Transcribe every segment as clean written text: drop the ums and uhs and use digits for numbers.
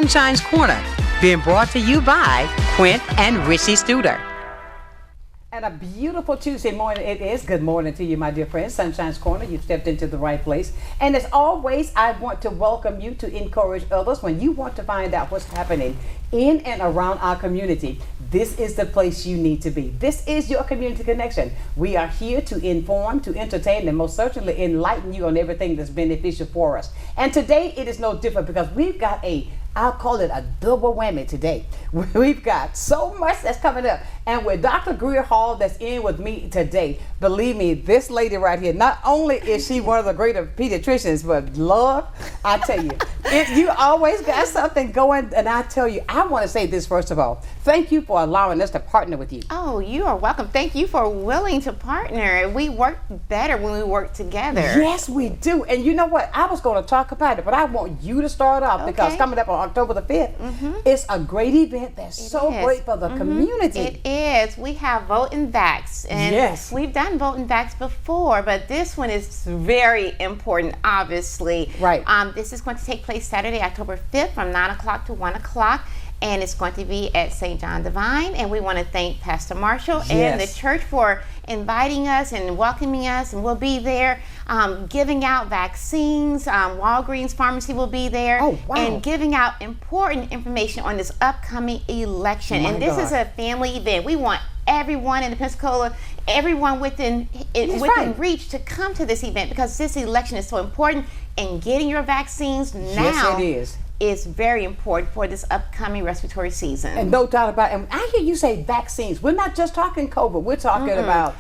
Sunshine's Corner, being brought to you by Quint and Richie Studer. And a beautiful Tuesday morning it is. Good morning to you, my dear friends. Sunshine's Corner, you've stepped into the right place. And as always, I want to welcome you to encourage others when you want to find out what's happening in and around our community. This is the place you need to be. This is your community connection. We are here to inform, to entertain, and most certainly enlighten you on everything that's beneficial for us. And today it is no different because we've got I'll call it a double whammy today. We've got so much that's coming up. And with Dr. Grier-Hall that's in with me today, believe me, this lady right here, not only is she one of the greater pediatricians, but love, I tell you, you always got something going. And I tell you, I want to say this first of all. Thank you for allowing us to partner with you. Oh, you are welcome. Thank you for willing to partner. We work better when we work together. Yes, we do. And you know what? I was going to talk about it, but I want you to start off because coming up on October the 5th, it's a great event that's great for the community. It is. We have Vote and Vax. And we've done Vote and Vax before, but this one is very important, obviously. Right. This is going to take place Saturday, October 5th from 9 o'clock to 1 o'clock. And it's going to be at St. John Divine. And we want to thank Pastor Marshall and the church for inviting us and welcoming us. And we'll be there giving out vaccines. Walgreens Pharmacy will be there. Oh, wow. And giving out important information on this upcoming election. My and this is a family event. We want everyone in the Pensacola, everyone within reach to come to this event because this election is so important. And getting your vaccines now is very important for this upcoming respiratory season. And no doubt about it. And I hear you say vaccines. We're not just talking COVID. We're talking about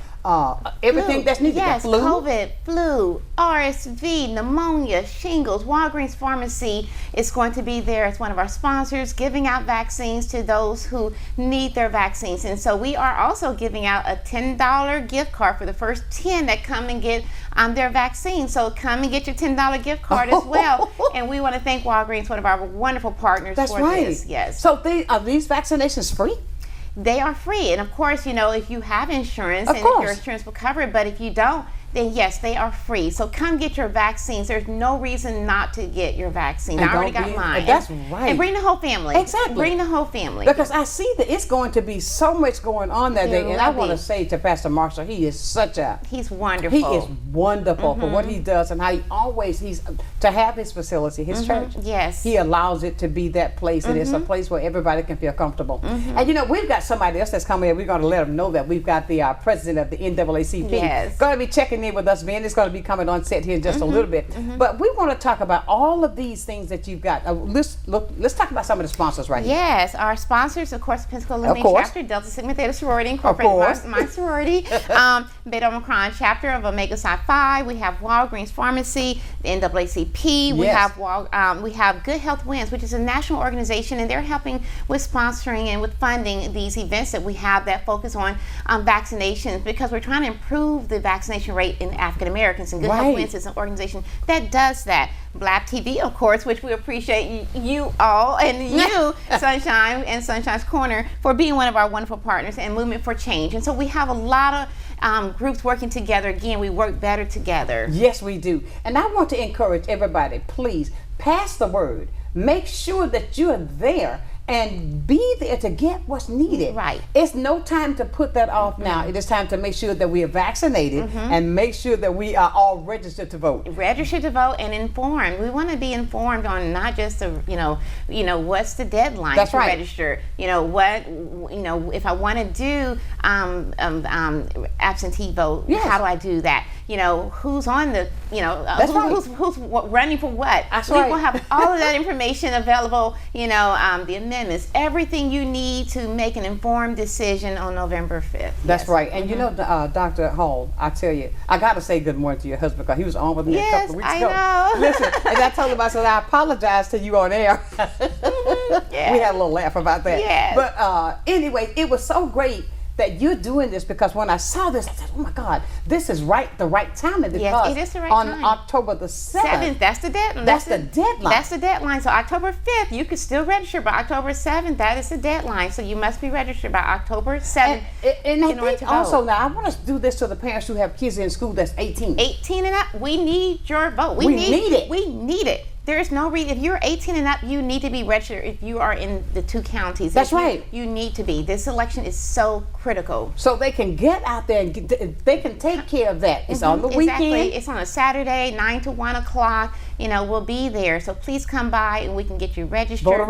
everything that's needed. Yes, COVID, flu, RSV, pneumonia, shingles. Walgreens Pharmacy is going to be there as one of our sponsors, giving out vaccines to those who need their vaccines. And so we are also giving out a $10 gift card for the first 10 that come and get their vaccine. So come and get your $10 gift card as well. And we want to thank Walgreens, one of our wonderful partners for this. Yes. So are these vaccinations free? They are free. And of course, if you have insurance, if your insurance will cover it, but if you don't, then yes, they are free. So come get your vaccines. There's no reason not to get your vaccine. I already got mine. That's right. And bring the whole family. Exactly. Bring the whole family. Because I see that it's going to be so much going on that day. And I want to say to Pastor Marshall, he is he's wonderful. He is wonderful for what he does and how he's to have his facility, his church. Yes. He allows it to be that place. And it's a place where everybody can feel comfortable. And we've got somebody else that's coming in. We're going to let them know that we've got the president of the NAACP going to be checking in with us, man. It's going to be coming on set here in just a little bit. But we want to talk about all of these things that you've got. Let's talk about some of the sponsors right here. Yes, our sponsors, of course, Pensacola Luminary Chapter, Delta Sigma Theta Sorority Incorporated, my sorority, Beta Omicron Chapter of Omega Psi Phi. We have Walgreens Pharmacy, the NAACP. We have Good Health Wins, which is a national organization, and they're helping with sponsoring and with funding these events that we have that focus on vaccinations because we're trying to improve the vaccination rate in African Americans, and Good Health Wins is an organization that does that. Blab TV, of course, which we appreciate you all and you, Sunshine and Sunshine's Corner, for being one of our wonderful partners and Movement for Change. And so we have a lot of groups working together. Again, we work better together. Yes, we do. And I want to encourage everybody, please pass the word. Make sure that you're there and be there to get what's needed. Right. It's no time to put that off now. It is time to make sure that we are vaccinated and make sure that we are all registered to vote. Registered to vote and informed. We want to be informed on not just what's the deadline to register. If I want to do absentee vote, how do I do that? Who's on the, who's running for what. We will have all of that information available, the amendments, everything you need to make an informed decision on November 5th. That's right. And Dr. Hall, I tell you, I got to say good morning to your husband because he was on with me a couple of weeks ago. I know. Listen, and I told him, I said, I apologize to you on air. We had a little laugh about that. Yes. But anyway, it was so great that you're doing this because when I saw this, I said, oh my God, this is the right timing because yes, it is the right on time. October the 7th. That's the deadline. That's the deadline. That's the deadline. So October 5th, you can still register, but October 7th, that is the deadline. So you must be registered by October 7th. And I think also now, I want to do this to the parents who have kids in school that's 18. 18 and up, we need your vote. We need it. We need it. There is no reason. If you're 18 and up, you need to be registered. If you are in the 2 counties, that's right. You need to be. This election is so critical. So they can get out there and they can take care of that. It's on the weekend. Exactly. It's on a Saturday, 9 to 1 o'clock. We'll be there. So please come by and we can get you registered. Voter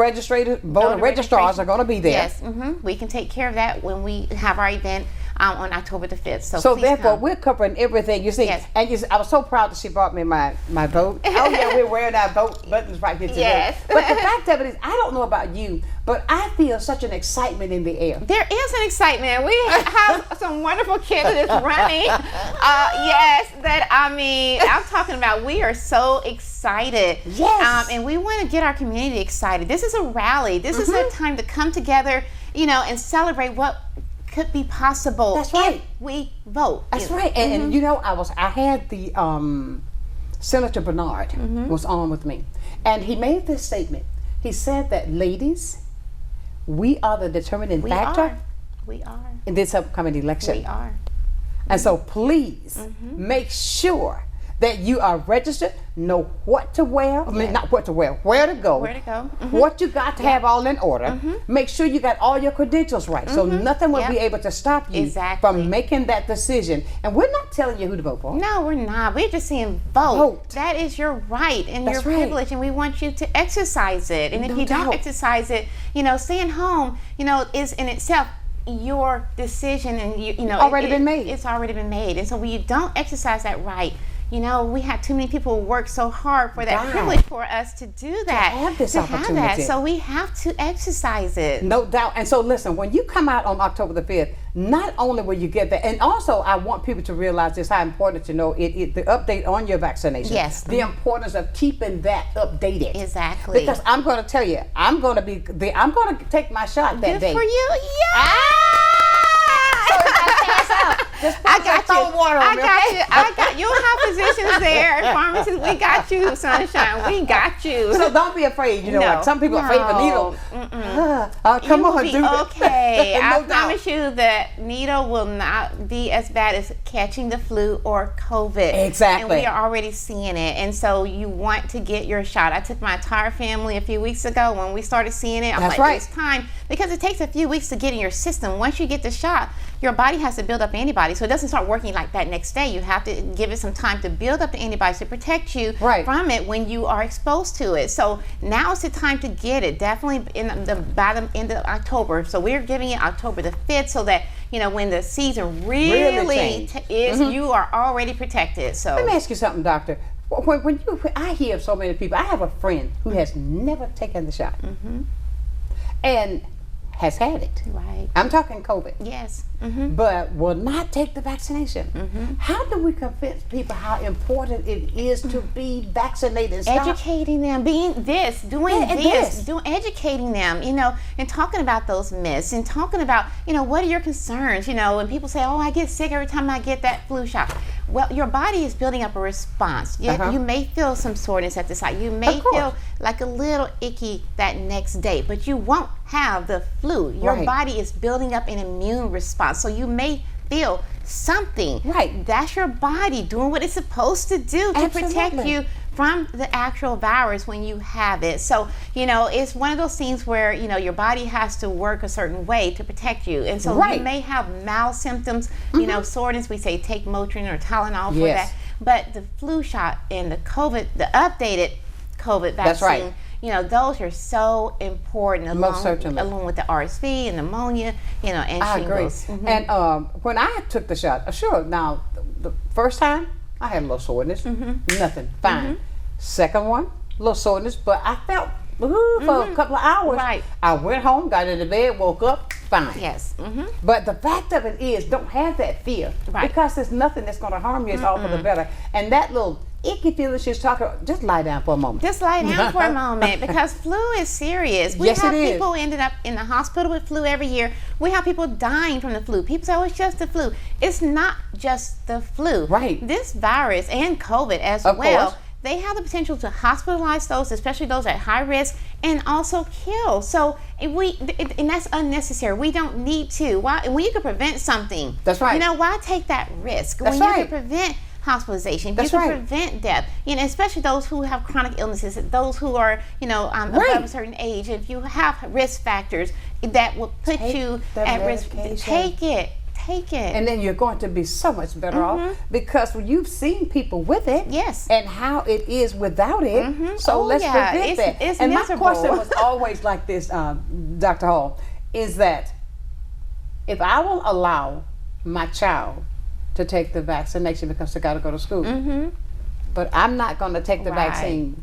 registrars are going to be there. Yes. We can take care of that when we have our event on October the 5th. So therefore, we're covering everything. You see, yes. And I was so proud that she brought me my vote. Oh yeah, we're wearing our vote buttons right here today. Yes. But the fact of it is, I don't know about you, but I feel such an excitement in the air. There is an excitement. We have some wonderful candidates running. Yes, I'm talking about. We are so excited. Yes. And we want to get our community excited. This is a rally. This is a time to come together, and celebrate what could be possible. That's right. If we vote. That's right. And I had the Senator Bernard was on with me, and he made this statement. He said that, ladies, we are the determining factor. We are. In this upcoming election. We are. And so please make sure that you are registered, know what to wear, not what to wear, where to go, what you got to have all in order. Make sure you got all your credentials right, so nothing will be able to stop you from making that decision. And we're not telling you who to vote for. No, we're not. We're just saying vote. That is your right and your privilege, and we want you to exercise it. And if you don't exercise it, staying home, is in itself your decision, and already been made. It's already been made. And so when you don't exercise that right, we had too many people work so hard for that privilege for us to do that. To have this opportunity. So we have to exercise it. No doubt. And so listen, when you come out on October the 5th, not only will you get that, and also I want people to realize this, how important to know the update on your vaccination. Yes. The importance of keeping that updated. Exactly. Because I'm going to tell you, I'm going to take my shot that day. Good for you. Yeah. So if I pass out, just I got you. Water on me, I got you. You'll have physicians there, pharmacists. We got you, Sonshine. We got you. So don't be afraid. Like some people are afraid of a needle. Come on, do okay. I promise you that needle will not be as bad as catching the flu or COVID. Exactly. And we are already seeing it. And so you want to get your shot. I took my entire family a few weeks ago when we started seeing it. I'm like, it's time, because it takes a few weeks to get in your system. Once you get the shot, your body has to build up antibodies, so it doesn't start working like that next day. You have to give it some time to build up the antibodies to protect you from it when you are exposed to it. So now is the time to get it, definitely by the end of October. So we're giving it October the 5th, so that when the season really is, you are already protected. So let me ask you something, doctor. When I hear of so many people, I have a friend who has never taken the shot and has had it. Right. I'm talking COVID. Yes. But will not take the vaccination. How do we convince people how important it is to be vaccinated? Educating them, doing educating them, and talking about those myths, and talking about, what are your concerns, when people say, oh, I get sick every time I get that flu shot. Well, your body is building up a response. You may feel some soreness at the site. You may feel like a little icky that next day, but you won't have the flu. Your body is building up an immune response. So you may feel something. That's your body doing what it's supposed to do to protect you from the actual virus when you have it. So, it's one of those things where, your body has to work a certain way to protect you. And so you may have mild symptoms, soreness. We say take Motrin or Tylenol for that. But the flu shot and the updated COVID vaccine, those are so important along with the RSV and pneumonia, and shingles. I agree. And when I took the shot, now the first time I had a little soreness, nothing, fine. Second one, a little soreness, but I felt for a couple of hours. I went home, got into bed, woke up, fine. Yes. But the fact of it is, don't have that fear, because there's nothing that's going to harm you. It's all for the better. And that little icky feeling she's talking about, just lie down for a moment. Just lie down for a moment, because flu is serious. We have people ended up in the hospital with flu every year. We have people dying from the flu. People say, oh, it's just the flu. It's not just the flu. This virus and COVID as well, they have the potential to hospitalize those, especially those at high risk, and also kill. So and that's unnecessary. We don't need to. When you can prevent something, that's right. Why take that risk? That's when you can prevent hospitalization. That's you can right. prevent death. You know, especially those who have chronic illnesses, those who are, you know, above a certain age. If you have risk factors that will put you at risk, take it. And then you're going to be so much better off because you've seen people with it. Yes. And how it is without it. So let's prevent that. It's and miserable. my question was always like this, Dr. Hall, is that if I will allow my child to take the vaccination because they got to go to school, but I'm not going to take the vaccine,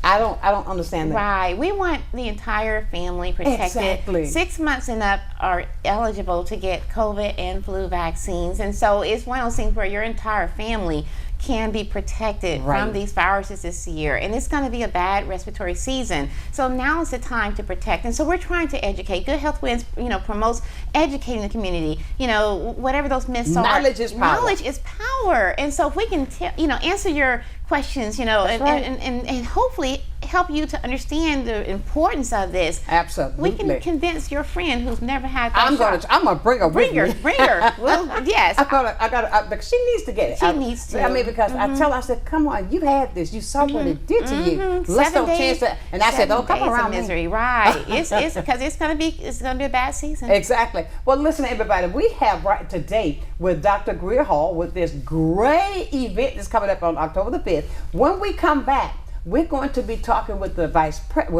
I don't understand that. Right. We want the entire family protected. Exactly. 6 months and up are eligible to get COVID and flu vaccines. And so it's one of those things where your entire family can be protected from these viruses this year. And it's going to be a bad respiratory season. So now is the time to protect. And so we're trying to educate. Good Health Wins, you know, promotes educating the community. You know, whatever those myths are. Knowledge is power. Knowledge is power. And so if we can, you know, answer your questions, you know, and hopefully help you to understand the importance of this. Absolutely. We can convince your friend who's never had that I'm gonna bring her with me. Bring her. Well, yes. I got because she needs to get it. She needs to. I mean, because I tell her, I said, come on, you had this. You saw what it did to you. Let's don't chance that. And I said, don't come around misery. Right. It's because it's gonna be a bad season. Exactly. Well, listen, everybody, we have right today with Dr. Grier-Hall with this great event that's coming up on October the 5th. When we come back, we're going to be talking with the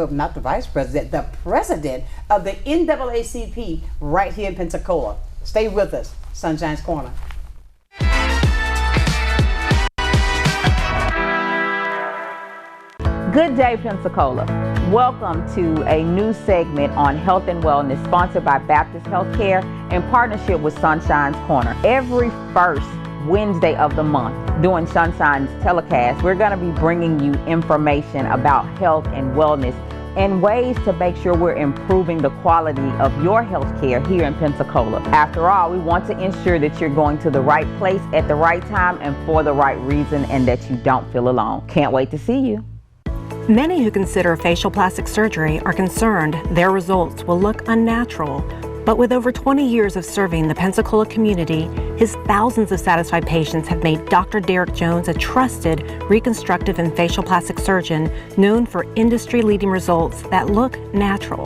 not the vice president, the president of the NAACP right here in Pensacola. Stay with us, Sunshine's Corner. Good day, Pensacola. Welcome to a new segment on health and wellness sponsored by Baptist Healthcare in partnership with Sunshine's Corner. Every first Wednesday of the month during Sunshine's telecast, we're going to be bringing you information about health and wellness and ways to make sure we're improving the quality of your health care here in Pensacola. After all, we want to ensure that you're going to the right place at the right time and for the right reason and that you don't feel alone. Can't wait to see you. Many who consider facial plastic surgery are concerned their results will look unnatural. But with over 20 years of serving the Pensacola community, his thousands of satisfied patients have made Dr. Derek Jones a trusted reconstructive and facial plastic surgeon known for industry-leading results that look natural.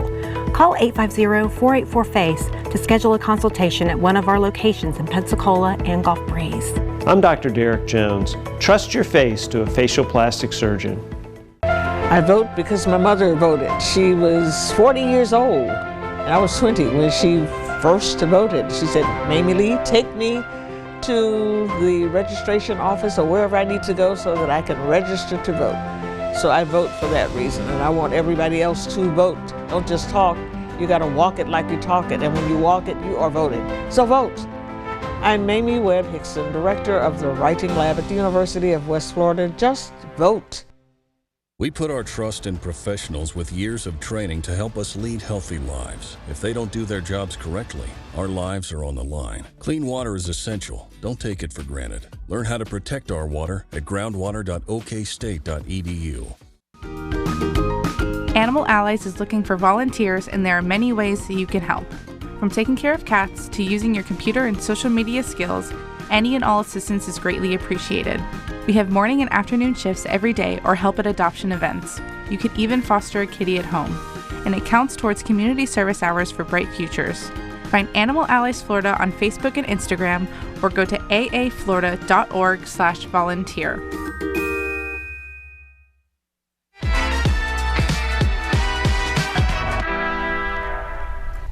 Call 850-484-FACE to schedule a consultation at one of our locations in Pensacola and Gulf Breeze. I'm Dr. Derek Jones. Trust your face to a facial plastic surgeon. I vote because my mother voted. She was 40 years old. I was 20 when she first voted. She said, Mamie Lee, take me to the registration office or wherever I need to go so that I can register to vote. So I vote for that reason, and I want everybody else to vote. Don't just talk, you gotta walk it like you talk it, and when you walk it, you are voting. So vote. I'm Mamie Webb Hickson, Director of the Writing Lab at the University of West Florida. Just vote. We put our trust in professionals with years of training to help us lead healthy lives. If they don't do their jobs correctly, our lives are on the line. Clean water is essential. Don't take it for granted. Learn how to protect our water at groundwater.okstate.edu. Animal Allies is looking for volunteers, and there are many ways that you can help. From taking care of cats to using your computer and social media skills, any and all assistance is greatly appreciated. We have morning and afternoon shifts every day or help at adoption events. You can even foster a kitty at home. And it counts towards community service hours for bright futures. Find Animal Allies Florida on Facebook and Instagram or go to aaflorida.org/volunteer.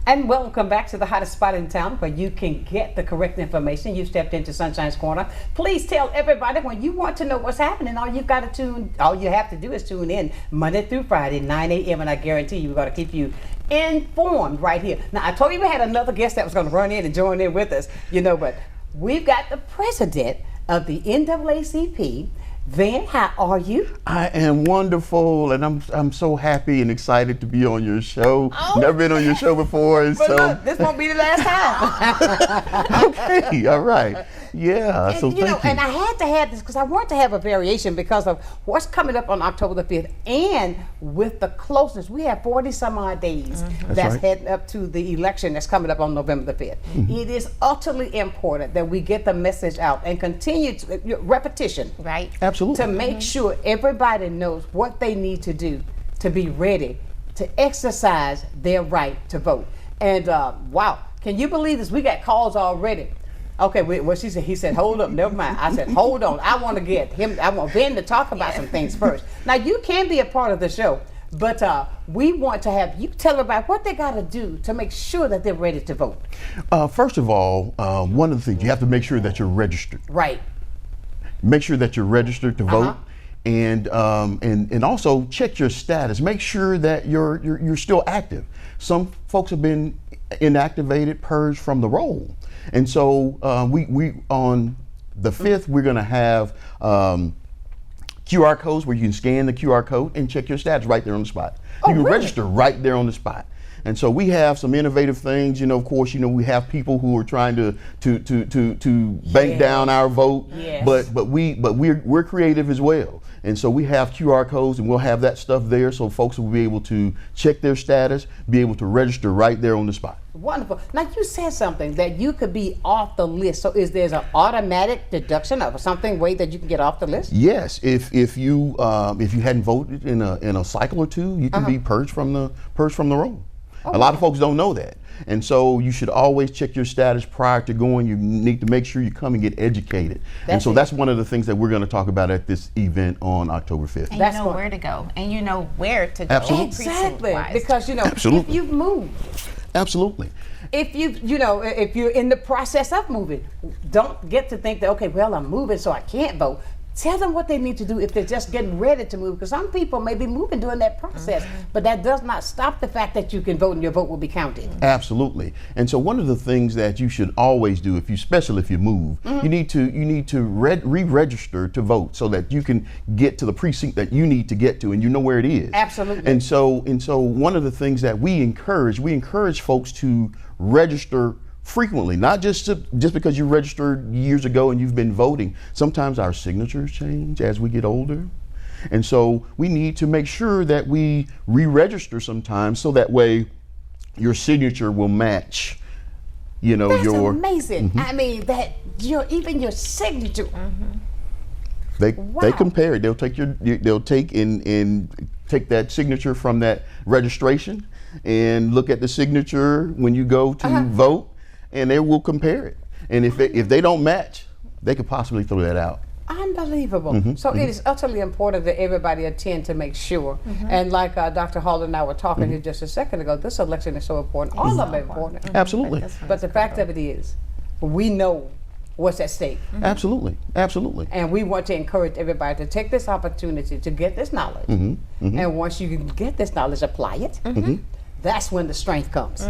And welcome back to the hottest spot in town where you can get the correct information. You stepped into Sunshine's Corner. Please tell everybody when you want to know what's happening, all you have to do is tune in Monday through Friday, 9 a.m. and I guarantee you we're going to keep you informed right here. Now, I told you we had another guest that was going to run in and join in with us, but we've got the president of the NAACP. Van, how are you? I am wonderful, and I'm so happy and excited to be on your show. Never been on your show before, so look, this won't be the last time. Okay, all right. Yeah, and, so you know, thank you. and I had to have this because I want to have a variation because of what's coming up on October the 5th, and with the closeness, we have 40 some odd days that's right. heading up to the election that's coming up on November the 5th. It is utterly important that we get the message out and continue to, repetition. Right. Absolutely. To make sure everybody knows what they need to do to be ready to exercise their right to vote. And wow, can you believe this? We got calls already. Okay, what she said, he said, hold up, never mind. I said, hold on, I want to get him, I want Ben to talk about some things first. Now, you can be a part of the show, but we want to have you tell everybody what they got to do to make sure that they're ready to vote. First of all, one of the things, you have to make sure that you're registered. Right. Make sure that you're registered to vote. And also check your status. Make sure that you're still active. Some folks have been inactivated, purged from the roll. And so we on the 5th, we're going to have QR codes where you can scan the QR code and check your status right there on the spot. You can register right there on the spot. And so we have some innovative things. You know, of course, you know, we have people who are trying to bank down our vote, but we're creative as well. And so we have QR codes, and we'll have that stuff there, so folks will be able to check their status, be able to register right there on the spot. Wonderful. Now, you said something that you could be off the list. So is there an automatic deduction of something way that you can get off the list? Yes. If you hadn't voted in a cycle or two, you can be purged from the roll. A lot of folks don't know that. And so you should always check your status prior to going. You need to make sure you come and get educated. And so that's one of the things that we're going to talk about at this event on October 5th. And you know where to go, and you know where to go. Absolutely. Exactly. Because, you know, if you've moved. Absolutely. If if you're in the process of moving, don't get to think that, okay, well, I'm moving so I can't vote. Tell them what they need to do if they're just getting ready to move, because some people may be moving during that process, but that does not stop the fact that you can vote and your vote will be counted. Absolutely. And so one of the things that you should always do, especially if you move, you need to re-register to vote so that you can get to the precinct that you need to get to, and you know where it is. Absolutely. And so one of the things that we encourage folks to register frequently, not just because you registered years ago and you've been voting. Sometimes our signatures change as we get older. And so we need to make sure that we re-register sometimes so that way your signature will match, you know, That's amazing. I mean, that even your signature. They compare it. They'll take take that signature from that registration and look at the signature when you go to vote, and they will compare it. And if they don't match, they could possibly throw that out. Unbelievable. So it is utterly important that everybody attend to make sure. And like Dr. Hall and I were talking here just a second ago, this election is so important. All of them are important. Absolutely. But the fact of it is, we know what's at stake. Absolutely. Absolutely. And we want to encourage everybody to take this opportunity to get this knowledge. And once you get this knowledge, apply it. That's when the strength comes.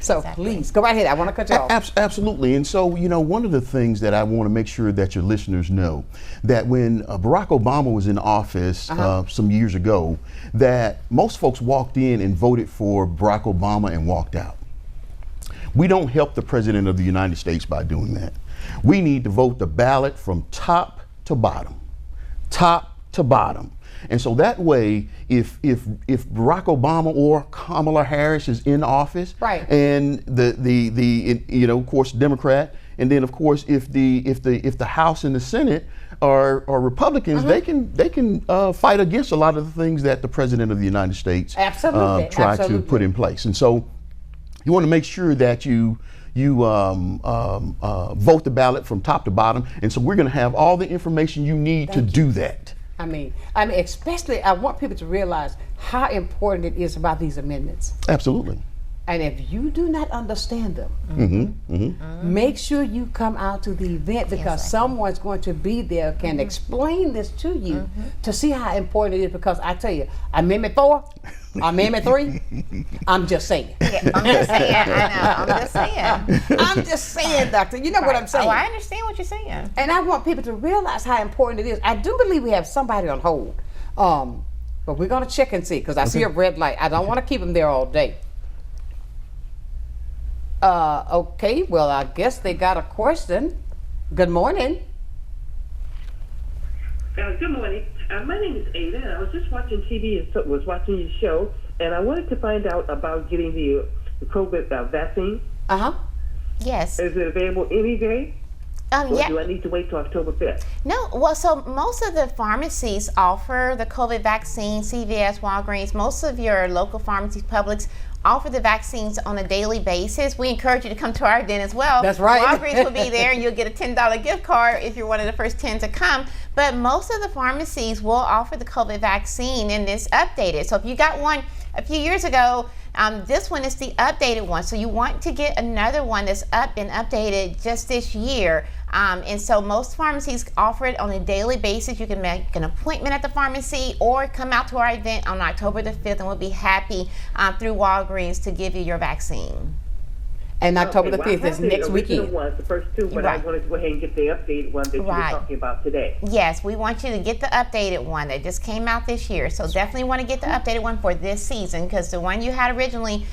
So please, go right ahead. I want to cut you off. Absolutely. And so, you know, one of the things that I want to make sure that your listeners know, that when Barack Obama was in office some years ago, that most folks walked in and voted for Barack Obama and walked out. We don't help the President of the United States by doing that. We need to vote the ballot from top to bottom. Top to bottom. And so that way, if Barack Obama or Kamala Harris is in office, and the of course Democrat, and then of course if the House and the Senate are Republicans, they can fight against a lot of the things that the President of the United States try to put in place. And so you want to make sure that you vote the ballot from top to bottom. And so we're going to have all the information you need to do that. I mean, especially, I want people to realize how important it is about these amendments. Absolutely. And if you do not understand them, make sure you come out to the event, because someone's going to be there, can explain this to you to see how important it is. Because I tell you, Amendment 4, Amendment 3, I'm just saying. I'm just saying, I know, I'm just saying. I'm just saying, Doctor, you know what I'm saying. Oh, I understand what you're saying. And I want people to realize how important it is. I do believe we have somebody on hold, but we're going to check and see, because I see a red light. I don't want to keep them there all day. Okay, well, I guess they got a question. Good morning. Good morning. My name is Ada, and I was just watching TV and was watching your show, and I wanted to find out about getting the COVID vaccine. Yes. Is it available any day? Or do I need to wait till October 5th? No, well, so most of the pharmacies offer the COVID vaccine, CVS, Walgreens, most of your local pharmacies, Publix, offer the vaccines on a daily basis. We encourage you to come to our event as well. That's right. Walgreens will be there, and you'll get a $10 gift card if you're one of the first 10 to come. But most of the pharmacies will offer the COVID vaccine, and it's updated. So if you got one a few years ago, this one is the updated one. So you want to get another one that's been updated just this year. And so most pharmacies offer it on a daily basis. You can make an appointment at the pharmacy or come out to our event on October the 5th, and we'll be happy through Walgreens to give you your vaccine. And October the 5th is next weekend. The first two, but I wanted to go ahead and get the updated one that you were talking about today. Yes, we want you to get the updated one that just came out this year. So definitely want to get the updated one for this season, because the one you had originally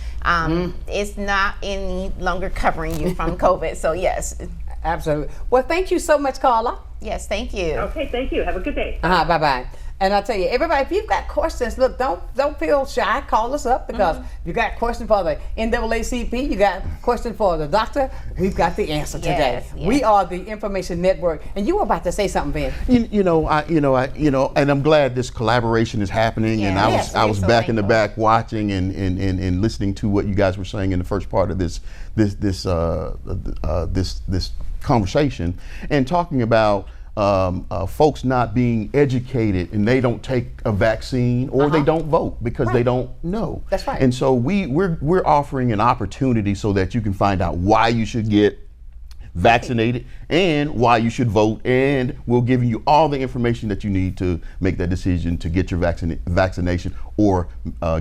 is not any longer covering you from COVID. So yes. Absolutely. Well, thank you so much, Carla. Yes, thank you. Okay, thank you. Have a good day. Bye-bye. And I'll tell you, everybody, if you've got questions, look, don't feel shy. Call us up, because if you got a question for the NAACP, you got a question for the doctor, we've got the answer today. Yes. We are the Information Network. And you were about to say something, Ben. And I'm glad this collaboration is happening. Yeah. And I was back in the back watching and listening to what you guys were saying in the first part of this conversation, and talking about folks not being educated, and they don't take a vaccine, or they don't vote because they don't know. That's right. And so we're offering an opportunity so that you can find out why you should get vaccinated and why you should vote, and we'll give you all the information that you need to make that decision to get your vaccination or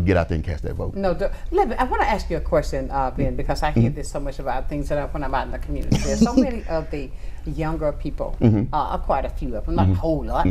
get out there and cast that vote. No, I want to ask you a question, Ben, because I hear this so much about things when I'm out in the community. There's so many of the younger people, quite a few of them, not a whole lot,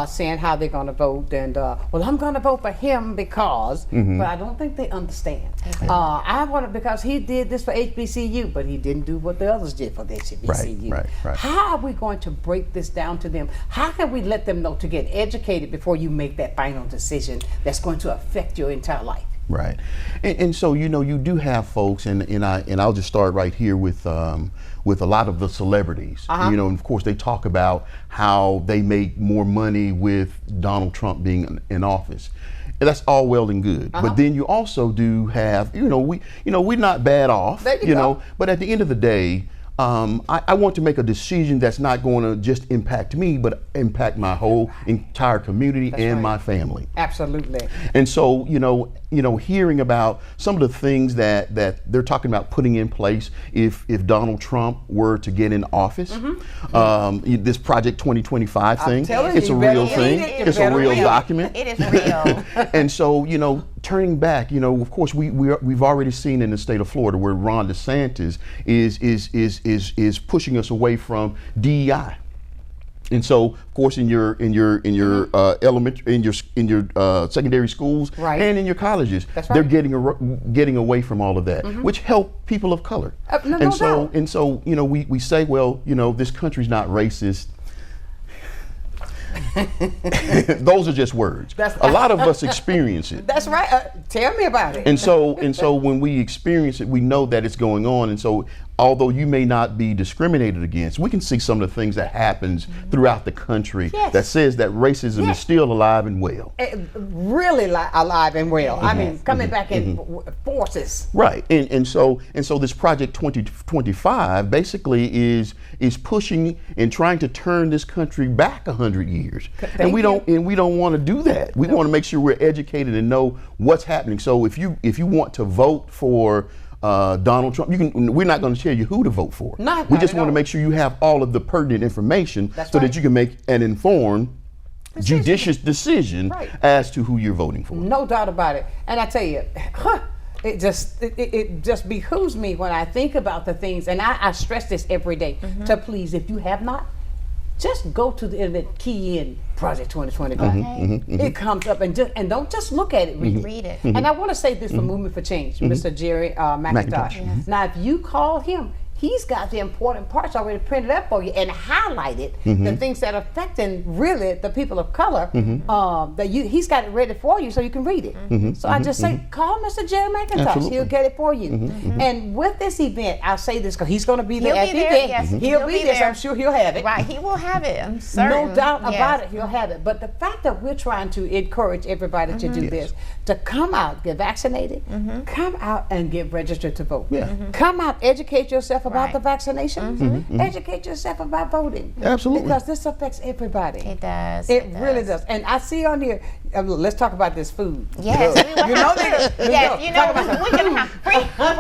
saying how they're going to vote, and well, I'm going to vote for him because, but I don't think they understand. I want to, because he did this for HBCU, but he didn't do what the others did for the HBCU. Right. How are we going to break this down to them? How can we let them know to get educated before you make that final decision that's going to affect your entire life? Right, and so you do have folks, and I'll just start right here with a lot of the celebrities. And of course they talk about how they make more money with Donald Trump being in office. And that's all well and good, but then you also do have we're not bad off, but at the end of the day, I want to make a decision that's not going to just impact me, but impact my whole entire community and my family. Absolutely. And so, hearing about some of the things that they're talking about putting in place if Donald Trump were to get in office, this Project 2025 thing, it's a real thing. It's a real document. It is real. And so, turning back, of course, we've already seen in the state of Florida where Ron DeSantis is pushing us away from DEI. And so, of course, in your elementary, in your secondary schools, and in your colleges, they're getting away from all of that, which help people of color. And so, we say, well, this country's not racist. Those are just words. A lot of us experience it. That's right. Tell me about it. And so when we experience it, we know that it's going on. And so, although you may not be discriminated against, we can see some of the things that happens throughout the country that says that racism is still alive and well. Really alive and well. I mean, coming back in forces. Right. And so this Project 2025 basically is pushing and trying to turn this country back 100 years. And we don't want to do that. We want to make sure we're educated and know what's happening. So if you want to vote for Donald Trump, we're not going to tell you who to vote for. We just want to make sure you have all of the pertinent information that you can make an informed, judicious decision as to who you're voting for. No doubt about it. And I tell you, it just behooves me when I think about the things, and I stress this every day, to please, if you have not, just go to the internet, key in Project 2025. It comes up, and don't just look at it, read it. And I want to say this for Movement for Change, Mr. Jerry McIntosh. Now, if you call him, he's got the important parts already printed up for you and highlighted the things that are affecting really the people of color. He's got it ready for you so you can read it. So I just say, call Mr. Jerry McIntosh. Absolutely. He'll get it for you. And with this event, I'll say this because he's going to be there at the event. Yes, he'll be there, so I'm sure he'll have it. Right, he will have it. I'm certain. No doubt about it, he'll have it. But the fact that we're trying to encourage everybody to do this, to come out, get vaccinated, come out and get registered to vote. Come out, educate yourself about the vaccination, educate yourself about voting. Absolutely. Because this affects everybody. It does. It really does. And I see on here, let's talk about this food. Yes, we will we're going to have free food.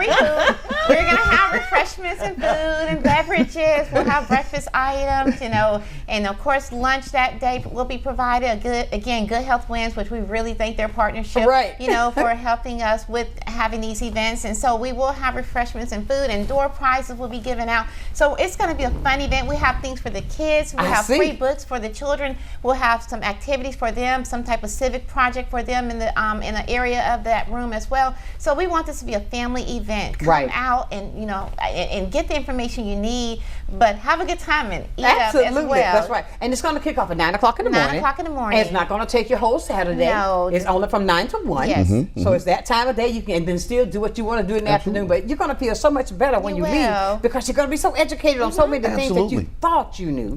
We're going to have refreshments and food and beverages. We'll have breakfast items, and of course lunch that day will be provided. Good Health Wins, which we really thank their partnership, for helping us with having these events. And so we will have refreshments and food, and door prizes will be given out. So it's going to be a fun event. We have things for the kids. We'll have free books for the children. We'll have some activities for them, some type of civic project for them in the area of that room as well. So we want this to be a family event. Come out and and get the information you need, but have a good time and eat up as well. That's right. And it's going to kick off at 9 o'clock in the morning. 9 o'clock in the morning. And it's not going to take your whole Saturday. No. It's only from 9 to 1. Yes. So it's that time of day you can and then still do what you want to do in the afternoon. But you're going to feel so much better when you leave because you're going to be so educated on so many things that you thought you knew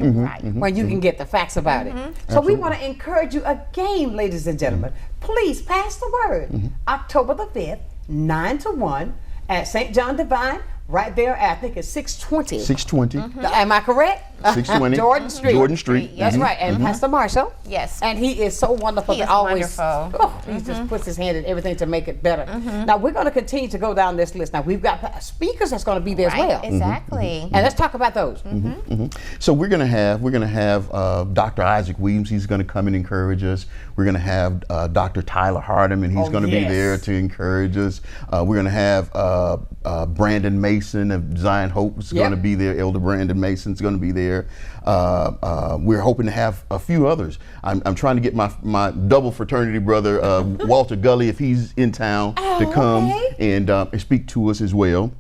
when you can get the facts about it. So we want to encourage you again, ladies and gentlemen, please pass the word. October the 5th, 9 to 1 at St. John Divine. Right there, I think it's 620. 620. Am I correct? 620. Jordan Street. Jordan Street. That's right. And Pastor Marshall. Yes. And he is so wonderful. He is always, wonderful. He just puts his hand in everything to make it better. Now, we're going to continue to go down this list. Now, we've got speakers that's going to be there as well. Exactly. And let's talk about those. So we're going to have Dr. Isaac Williams. He's going to come and encourage us. We're going to have Dr. Tyler Hardiman. He's going to be there to encourage us. We're going to have Brandon Mason of Zion Hope is going to be there. Elder Brandon Mason is going to be there. We're hoping to have a few others. I'm trying to get my double fraternity brother, Walter Gully, if he's in town, to come and speak to us as well.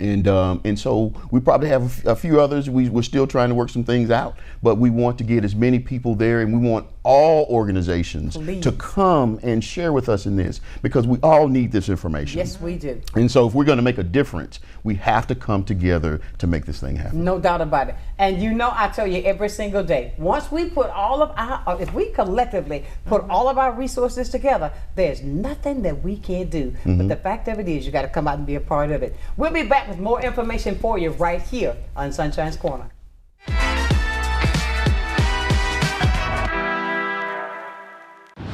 And so we probably have a few others. We're still trying to work some things out, but we want to get as many people there, and we want all organizations to come and share with us in this, because we all need this information. Yes, we do. And so if we're going to make a difference, we have to come together to make this thing happen. No doubt about it. And I tell you every single day, once we put if we collectively put all of our resources together, there's nothing that we can't do. But the fact of it is, you got to come out and be a part of it. We'll be back with more information for you right here on Sunshine's Corner.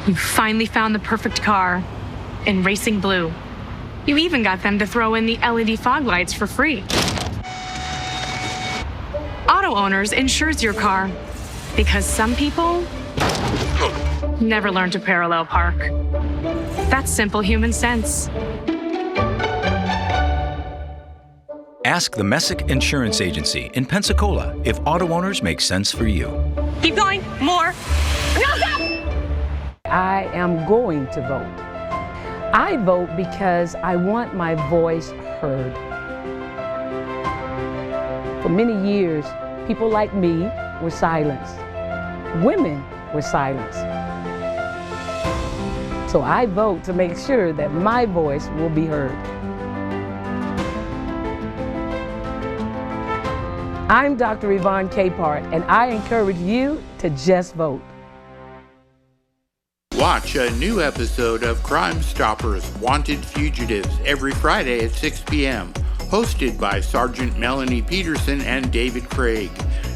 You finally found the perfect car in Racing Blue. You even got them to throw in the LED fog lights for free. Auto Owners insures your car because some people never learn to parallel park. That's simple human sense. Ask the Messick Insurance Agency in Pensacola if auto owners make sense for you. Keep going. More. No, stop! I am going to vote. I vote because I want my voice heard. For many years, people like me were silenced. Women were silenced. So I vote to make sure that my voice will be heard. I'm Dr. Yvonne Capehart, and I encourage you to just vote. Watch a new episode of Crime Stoppers Wanted Fugitives every Friday at 6 p.m., hosted by Sergeant Melanie Peterson and David Craig.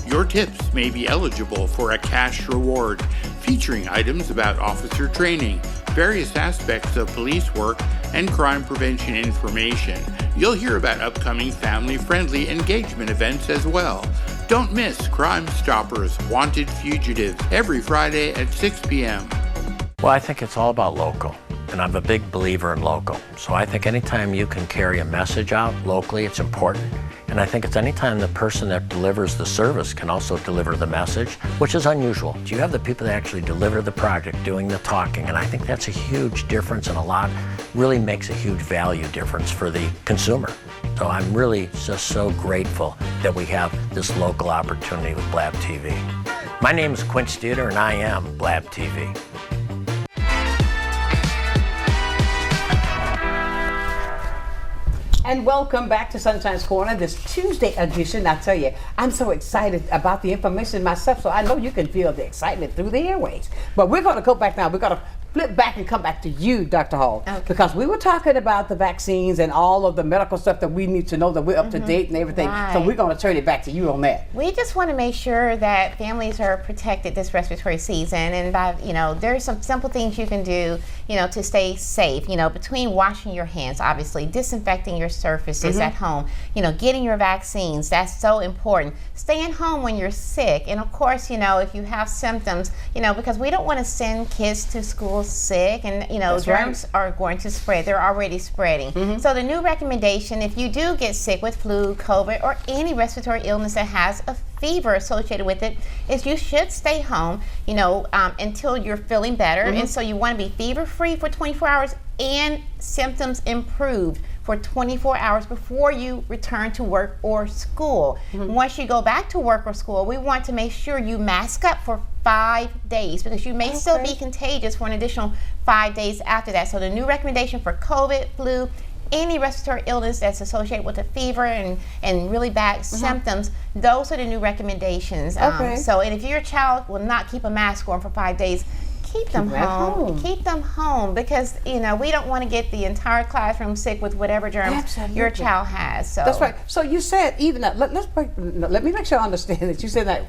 Your tips may be eligible for a cash reward, featuring items about officer training, various aspects of police work, and crime prevention information. You'll hear about upcoming family-friendly engagement events as well. Don't miss Crime Stoppers Wanted Fugitives every Friday at 6 p.m. Well, I think it's all about local, and I'm a big believer in local. So I think anytime you can carry a message out locally, it's important. And I think it's anytime the person that delivers the service can also deliver the message, which is unusual. You have the people that actually deliver the project doing the talking, and I think that's a huge difference, and really makes a huge value difference for the consumer. So I'm really just so grateful that we have this local opportunity with Blab TV. My name is Quint Studer, and I am Blab TV. And welcome back to Sunshine's Corner, this Tuesday edition. I tell you, I'm so excited about the information myself, so I know you can feel the excitement through the airways. But we're going to go back now. We're going to flip back and come back to you, Dr. Hall, because we were talking about the vaccines and all of the medical stuff that we need to know that we're up to date and everything. Right. So we're going to turn it back to you on that. We just want to make sure that families are protected this respiratory season, and by, there's some simple things you can do, to stay safe. Between washing your hands, obviously, disinfecting your surfaces at home, getting your vaccines. That's so important. Staying home when you're sick, and of course, if you have symptoms, because we don't want to send kids to school sick, and germs are going to spread. They're already spreading. So the new recommendation, if you do get sick with flu, COVID, or any respiratory illness that has a fever associated with it, is you should stay home, until you're feeling better. And so you want to be fever-free for 24 hours and symptoms improved for 24 hours before you return to work or school. Once you go back to work or school, we want to make sure you mask up for 5 days, because you may still be contagious for an additional 5 days after that. So the new recommendation for COVID, flu, any respiratory illness that's associated with a fever and really bad symptoms, those are the new recommendations. So, and if your child will not keep a mask on for 5 days, keep them home. Keep them home, because we don't want to get the entire classroom sick with whatever germs your child has. So that's right. So you said even that. Let me make sure I understand that you said that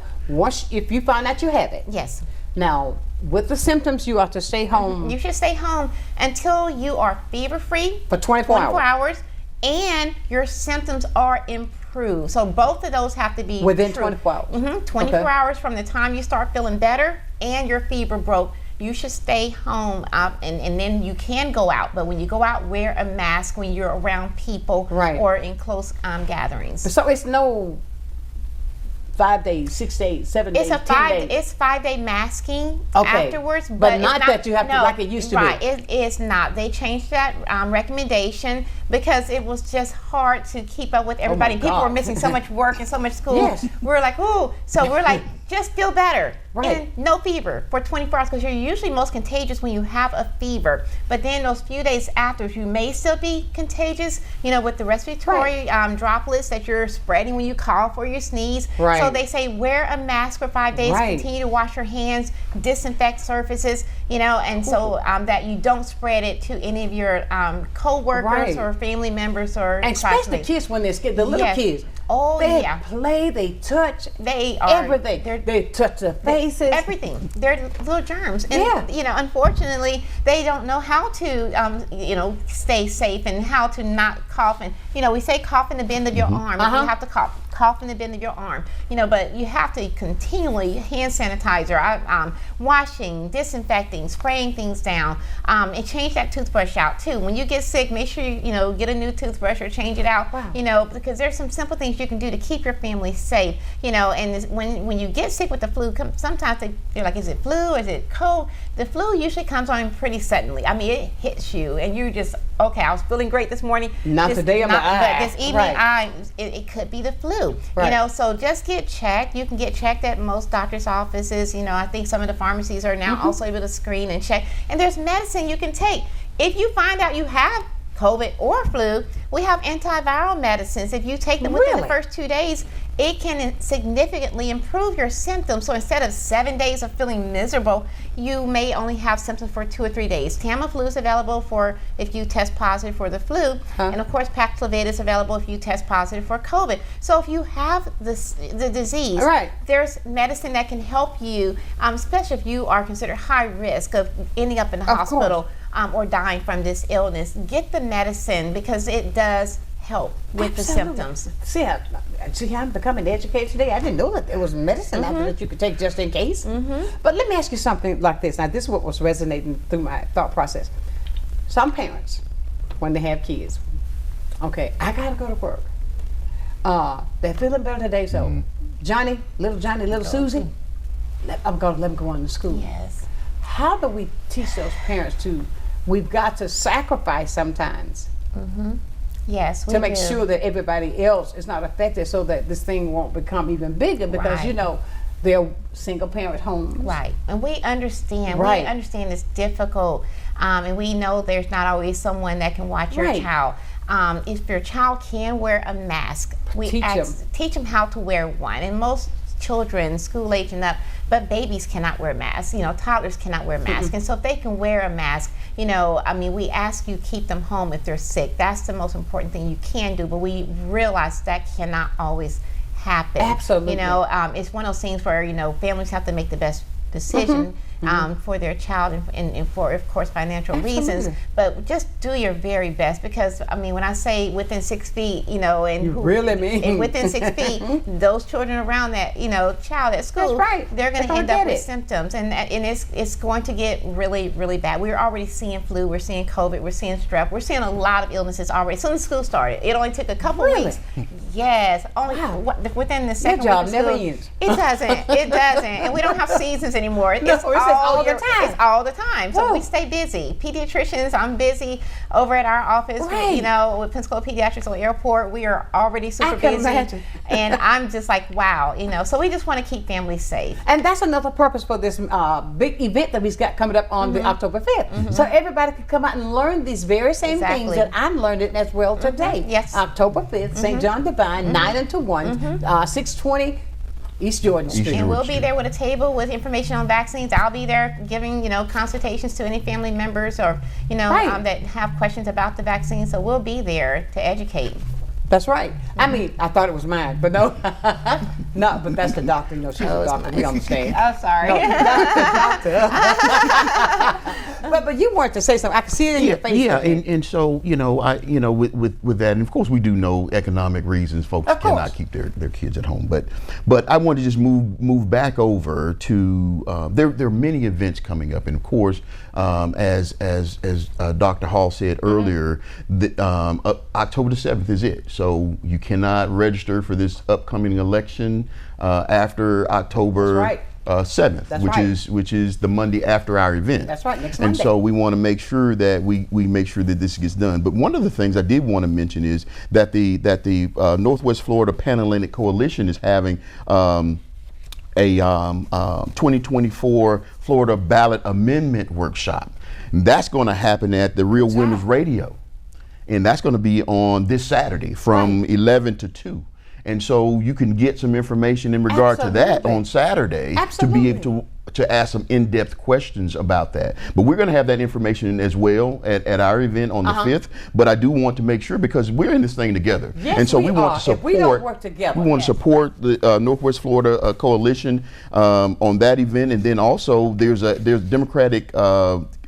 if you find out you have it. Yes. Now, with the symptoms, you are to stay home. You should stay home until you are fever-free for 24 hours, and your symptoms are improved. So both of those have to be within true. 24 hours. 24 hours from the time you start feeling better and your fever broke. You should stay home, and then you can go out. But when you go out, wear a mask when you're around people or in close gatherings. So it's no 5 days, 6 days, 7 days, 10 days. It's 5 day masking afterwards, but not that you have to like it used to be. Right, it is not. They changed that recommendation because it was just hard to keep up with everybody. People were missing so much work and so much school. We were like, ooh, so we're like, just feel better. And no fever for 24 hours, because you're usually most contagious when you have a fever. But then those few days after, you may still be contagious, with the respiratory droplets that you're spreading when you cough or you sneeze. So they say wear a mask for 5 days, continue to wash your hands, disinfect surfaces, and so that you don't spread it to any of your co-workers or family members or and especially the kids when they're scared, the little kids. Oh, they play, they touch, they are everything. They touch their faces, everything. They're little germs, and unfortunately, they don't know how to, stay safe and how to not cough. And we say cough in the bend of your arm. If you have to cough in the bend of your arm. But you have to continually hand sanitizer, washing, disinfecting, spraying things down, and change that toothbrush out too. When you get sick, make sure you get a new toothbrush or change it out. Because there's some simple things you can do to keep your family safe. And when you get sick with the flu, sometimes they're like, is it flu? Is it cold? The flu usually comes on pretty suddenly. I mean, it hits you, and you just I was feeling great this morning. But this evening, it could be the flu. So just get checked. You can get checked at most doctor's offices. I think some of the pharmacies are now also able to screen and check. And there's medicine you can take. If you find out you have COVID or flu, we have antiviral medicines. If you take them within the first 2 days, it can significantly improve your symptoms. So instead of 7 days of feeling miserable, you may only have symptoms for 2 or 3 days. Tamiflu is available for if you test positive for the flu, and of course Paxlovid is available if you test positive for COVID. So if you have the disease, there's medicine that can help you, especially if you are considered high risk of ending up in the hospital or dying from this illness. Get the medicine, because it does help with the symptoms. See, I'm becoming educated today. I didn't know that there was medicine out there that you could take just in case. But let me ask you something like this. Now, this is what was resonating through my thought process. Some parents, when they have kids, I gotta go to work. they're feeling better today. So Johnny, little Susie, I'm going to let them go on to school. Yes. How do we teach those parents we've got to sacrifice sometimes? Yes, we to make do. sure that everybody else is not affected, so that this thing won't become even bigger, because you know they're single parent homes. Right, and we understand. Right. We understand it's difficult, and we know there's not always someone that can watch your child. If your child can wear a mask, we teach them how to wear one. And most children, school age and up, but babies cannot wear masks. You know, toddlers cannot wear masks. And so if they can wear a mask, you know, I mean, we ask you keep them home if they're sick. That's the most important thing you can do. But we realize that cannot always happen. Absolutely. You know, it's one of those things where, you know, families have to make the best decision for their child and for, of course, financial reasons. But just do your very best, because, I mean, when I say within 6 feet, you know, and within 6 feet, those children around that, you know, child at school, they're going to end up with symptoms, and it's going to get really, really bad. We're already seeing flu, we're seeing COVID, we're seeing strep, we're seeing a lot of illnesses already. As soon as school started, it only took a couple weeks. Yes, only within the second week of school. Never ends. It doesn't. It doesn't. And we don't have seasons anymore. It's all the time. It's all the time. So we stay busy. Pediatricians, I'm busy over at our office. You know, with Pensacola Pediatrics on the airport, we are already super busy. And I'm just like, wow, you know. So we just want to keep families safe. And that's another purpose for this big event that we've got coming up on the October 5th. So everybody can come out and learn these very same things that I'm learning as well today. Yes. October 5th, St. John Divine, 9 until 1, 620 East Jordan Street. And we'll be there with a table with information on vaccines. I'll be there giving, you know, consultations to any family members or, you know, that have questions about the vaccine. So we'll be there to educate. That's right. I mean, I thought it was mine, but no. No, but that's the doctor. You know, she's a doctor. We understand. Oh, sorry. No, that's the doctor. But you wanted to say something. I can see it in your face. Yeah, and so, you know, with that, and of course we do know economic reasons folks cannot keep their kids at home. But I want to just move back over to there are many events coming up, and of course, as Dr. Hall said earlier, October the 7th is it. So you cannot register for this upcoming election after October 7th, which is the Monday after our event. That's right, next Monday. And so we want to make sure that we make sure that this gets done. But one of the things I did want to mention is that the Northwest Florida Pan-Atlantic Coalition is having a 2024 Florida Ballot Amendment Workshop. And that's going to happen at the Real Women's Radio. And that's going to be on this Saturday from 11 to 2. And so you can get some information in regard to that on Saturday to be able to ask some in-depth questions about that. But we're going to have that information as well at our event on the 5th. But I do want to make sure, because we're in this thing together. Yes, and so we want to support, if we don't work together, we want to support the Northwest Florida Coalition on that event. And then also there's Democratic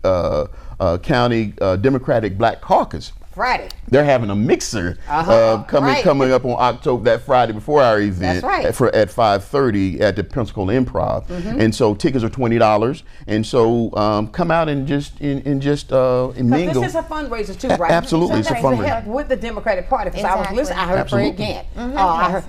County Democratic Black Caucus. Friday. They're having a mixer coming up on October, that Friday before our event at 5:30 at the Pensacola Improv. And so tickets are $20. And so come out and just mingle. This is a fundraiser too, right? Absolutely, it's a fundraiser. Help with the Democratic Party, because I was listening. I heard Fred Gant. I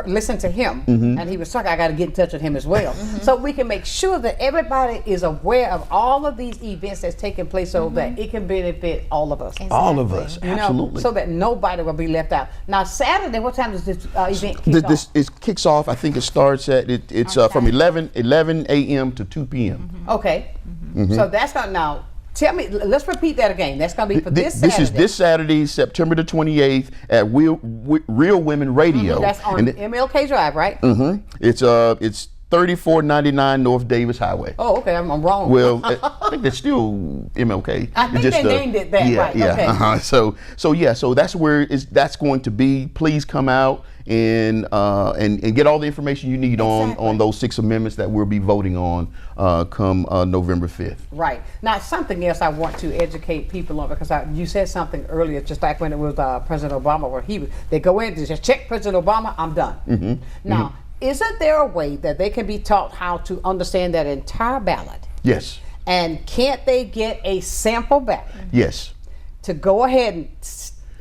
listened to him, and he was talking. I got to get in touch with him as well, so we can make sure that everybody is aware of all of these events that's taking place, so that it can benefit all of us. Exactly. All of us, absolutely. So that nobody will be left out. Now, Saturday, what time does this event kick off? It kicks off, I think it starts at, it's from 11 a.m. to 2 p.m. Okay. So that's going to, now, tell me, let's repeat that again. That's going to be for this Saturday. This is this Saturday, September the 28th at Real Women Radio. That's on MLK Drive, right? It's 3499 North Davis Highway. Oh, okay, I'm wrong. Well, I think it's still MLK. I think they named it that, right? Yeah. Okay. So that's where that's going to be. Please come out and get all the information you need on those 6 amendments that we'll be voting on come November 5th. Right. Now, something else I want to educate people on, because you said something earlier, just like when it was President Obama, where they go in to just check President Obama, I'm done. Now. Isn't there a way that they can be taught how to understand that entire ballot? Yes. And can't they get a sample ballot? Yes. To go ahead and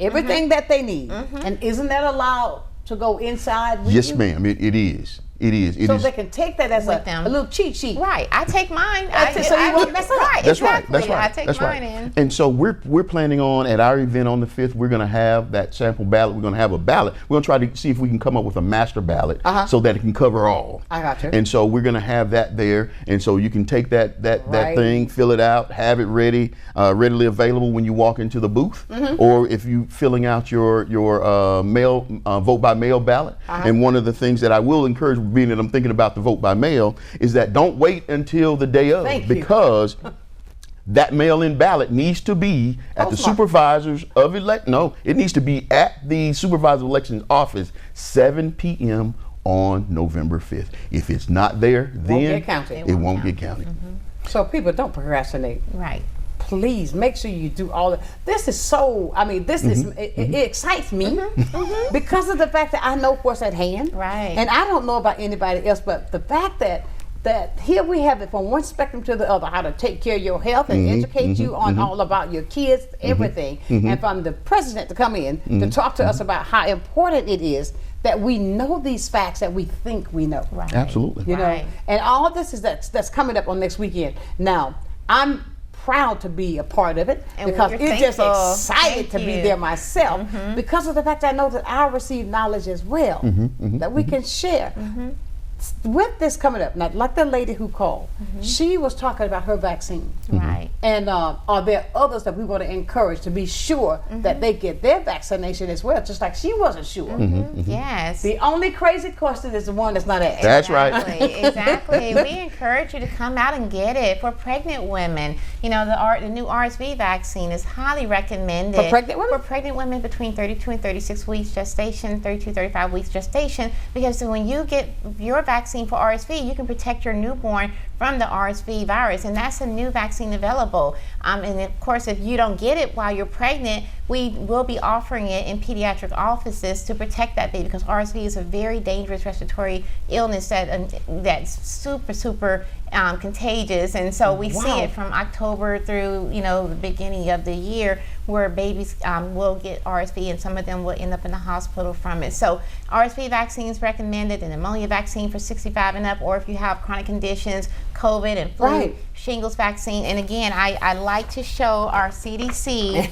everything that they need. And isn't that allowed to go inside with Yes, you? ma'am. It is. It is. It so is. they can take that as a little cheat sheet. Right. I take mine. So you won't mess up. Right. That's exactly. right. That's right. I take That's mine right. in. And so we're planning on, at our event on the 5th, we're going to have that sample ballot. We're going to have a ballot. We're going to try to see if we can come up with a master ballot so that it can cover all. I got you. And so we're going to have that there. And so you can take that thing, fill it out, have it ready, readily available when you walk into the booth, or if you filling out your mail vote by mail ballot. And one of the things that I will encourage, being that I'm thinking about the vote by mail, is that don't wait until the day of, because that mail-in ballot needs to be at the supervisors of it needs to be at the supervisor of elections office 7 p.m. on November 5th. If it's not there, then it won't get counted. So people, don't procrastinate. Right. Please make sure you do all of this. Is so, I mean, this is, it excites me because of the fact that I know what's at hand. Right. And I don't know about anybody else, but the fact that here we have it from one spectrum to the other, how to take care of your health and educate you on all about your kids, everything. And from the president to come in to talk to us about how important it is that we know these facts that we think we know. Right. Absolutely. You know, and all this is that's coming up on next weekend. Now, I'm proud to be a part of it because it's just excited to be there myself because of the fact that I know that I receive knowledge as well that we can share. With this coming up, now, like the lady who called, she was talking about her vaccine. Right. And are there others that we want to encourage to be sure that they get their vaccination as well, just like she wasn't sure? Yes. The only crazy question is the one that's not asked. That's right. Exactly. We encourage you to come out and get it. For pregnant women, you know, the new RSV vaccine is highly recommended. For pregnant women? For pregnant women between 32 and 36 weeks gestation, 32, 35 weeks gestation, because when you get your vaccine for RSV, you can protect your newborn from the RSV virus, and that's a new vaccine available. And of course, if you don't get it while you're pregnant, we will be offering it in pediatric offices to protect that baby, because RSV is a very dangerous respiratory illness that's super contagious, and so we see it from October through the beginning of the year, where babies will get RSV, and some of them will end up in the hospital from it. So RSV vaccine is recommended, the pneumonia vaccine for 65 and up, or if you have chronic conditions, COVID and flu, shingles vaccine. And again, I like to show our CDC.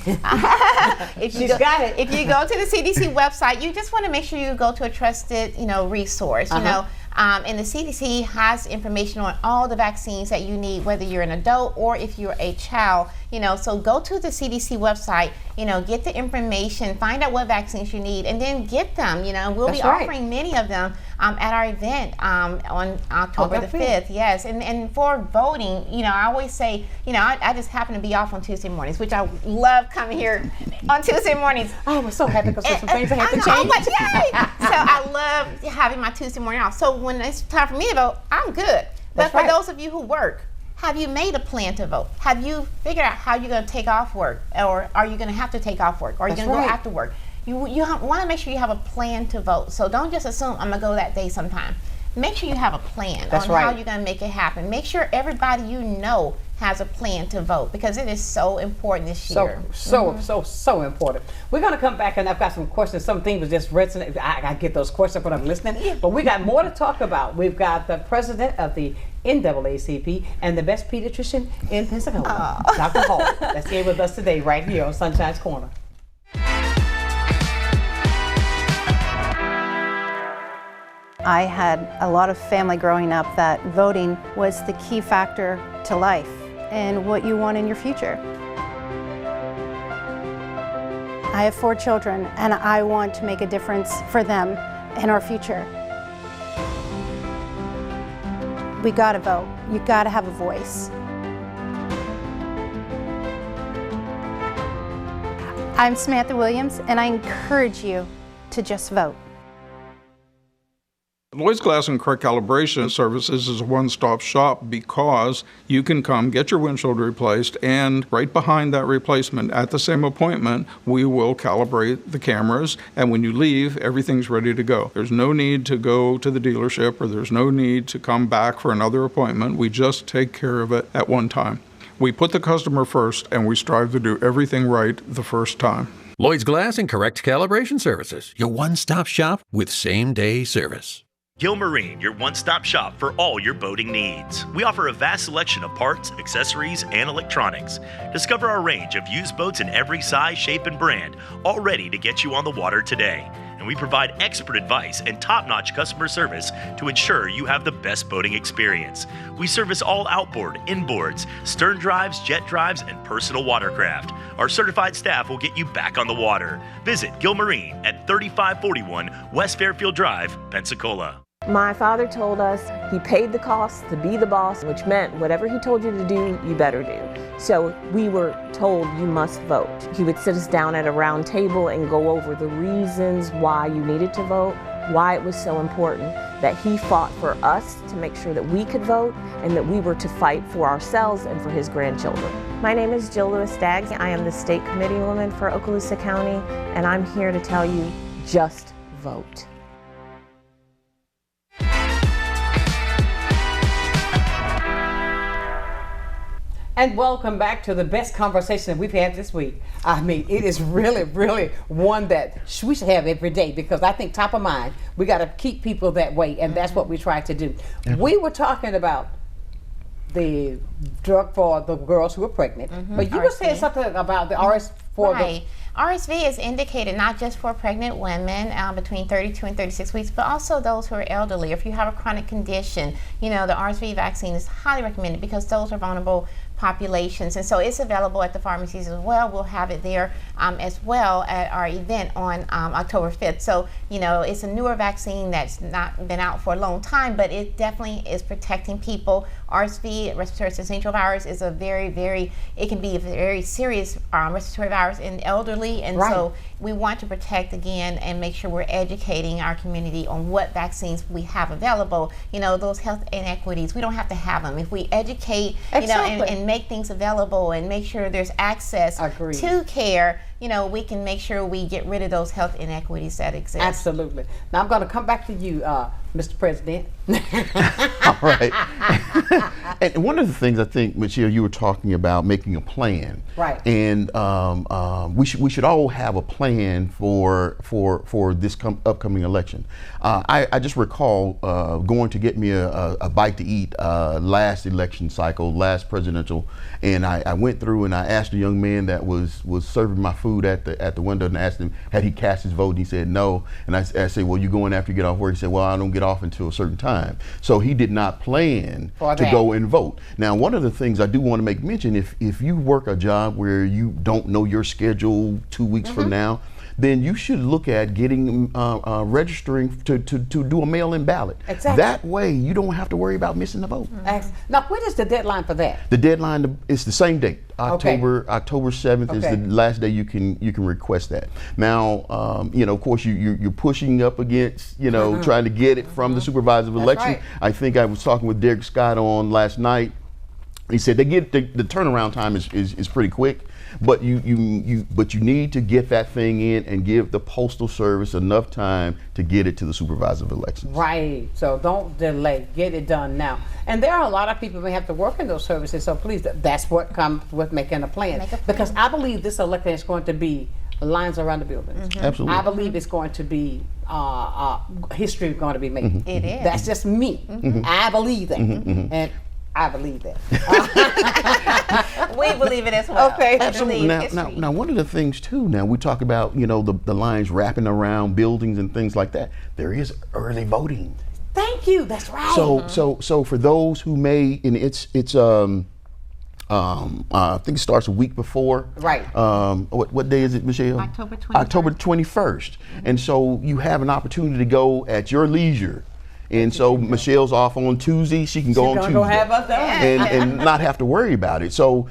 If you go to the CDC website, you just want to make sure you go to a trusted resource. And the CDC has information on all the vaccines that you need, whether you're an adult or if you're a child. So go to the CDC website, get the information, find out what vaccines you need, and then get them. We'll be offering many of them at our event on October the 5th. Yes, and for voting, I always say, I just happen to be off on Tuesday mornings, which I love coming here on Tuesday mornings. Oh, we're so happy because there's some things that have to change. So I love having my Tuesday morning off. So when it's time for me to vote, I'm good. But for those of you who work, have you made a plan to vote? Have you figured out how you're going to take off work? Or are you going to have to take off work? Or are you going to go after work? You want to make sure you have a plan to vote. So don't just assume I'm going to go that day sometime. Make sure you have a plan on how you're going to make it happen. Make sure everybody you know has a plan to vote, because it is so important this year. So important. We're going to come back, and I've got some questions. Some things was just resonating. I get those questions when I'm listening, but we got more to talk about. We've got the president of the NAACP and the best pediatrician in Pensacola, Dr. Hall, that's here with us today right here on Sunshine's Corner. I had a lot of family growing up that voting was the key factor to life and what you want in your future. I have 4 children, and I want to make a difference for them in our future. We gotta vote. You gotta have a voice. I'm Samantha Williams, and I encourage you to just vote. Lloyd's Glass and Correct Calibration Services is a one-stop shop because you can come get your windshield replaced, and right behind that replacement at the same appointment, we will calibrate the cameras, and when you leave, everything's ready to go. There's no need to go to the dealership, or there's no need to come back for another appointment. We just take care of it at one time. We put the customer first, and we strive to do everything right the first time. Lloyd's Glass and Correct Calibration Services, your one-stop shop with same-day service. Gilmarine, your one-stop shop for all your boating needs. We offer a vast selection of parts, accessories, and electronics. Discover our range of used boats in every size, shape, and brand, all ready to get you on the water today. And we provide expert advice and top-notch customer service to ensure you have the best boating experience. We service all outboard, inboards, stern drives, jet drives, and personal watercraft. Our certified staff will get you back on the water. Visit Gilmarine at 3541 West Fairfield Drive, Pensacola. My father told us he paid the cost to be the boss, which meant whatever he told you to do, you better do. So we were told you must vote. He would sit us down at a round table and go over the reasons why you needed to vote, why it was so important, that he fought for us to make sure that we could vote and that we were to fight for ourselves and for his grandchildren. My name is Jill Lewis-Staggs. I am the state committee woman for Okaloosa County, and I'm here to tell you, just vote. And welcome back to the best conversation that we've had this week. I mean, it is really, really one that we should have every day, because I think top of mind, we got to keep people that way, and that's what we try to do. We were talking about the drug for the girls who are pregnant, but you were saying something about the RS for right. RSV is indicated not just for pregnant women between 32 and 36 weeks, but also those who are elderly. If you have a chronic condition, you know, the RSV vaccine is highly recommended because those are vulnerable populations, and so it's available at the pharmacies as well. We'll have it there as well at our event on October 5th. So, you know, it's a newer vaccine that's not been out for a long time, but it definitely is protecting people. RSV, respiratory syncytial virus, is a it can be a very serious respiratory virus in elderly, and so we want to protect again and make sure we're educating our community on what vaccines we have available. You know, those health inequities, we don't have to have them. If we educate, you know, and make things available and make sure there's access to care, you know, we can make sure we get rid of those health inequities that exist. Absolutely. Now I'm going to come back to you, Mr. President. All right. And one of the things I think, Michelle, you were talking about making a plan. Right. And we should all have a plan for this upcoming election. I just recall going to get me a bite to eat last election cycle, last presidential, and I went through and I asked a young man that was serving my food at the window, and asked him had he cast his vote, and he said no. And I said, well, you going after you get off work? He said, well, I don't get off until a certain time. So he did not plan to go and vote. Now, one of the things I do want to make mention, if you work a job where you don't know your schedule 2 weeks from now, then you should look at getting registering to do a mail-in ballot. Exactly. That way, you don't have to worry about missing the vote. Now, when is the deadline for that? The deadline is the same date. October 7th is the last day you can request that. Now, you know, of course, you're pushing up against, you know, trying to get it from the supervisor of election. Right. I think I was talking with Derek Scott on last night. He said they get the turnaround time is pretty quick. But you need to get that thing in and give the Postal Service enough time to get it to the supervisor of elections. Right. So don't delay. Get it done now. And there are a lot of people who have to work in those services. So please, that's what comes with making a plan. Because I believe this election is going to be lines around the buildings. Absolutely. I believe it's going to be history is going to be made. It is. That's just me. I believe that. And I believe that. We believe it as well. Okay. Absolutely. Now, one of the things too. Now we talk about, you know, the lines wrapping around buildings and things like that. There is early voting. Thank you. That's right. So for those who may, and it's I think it starts a week before. Right. What day is it, Michelle? October 21st. October 21st. And so you have an opportunity to go at your leisure. And so Michelle's off on Tuesday. She can go on Tuesday go have us done. and not have to worry about it. So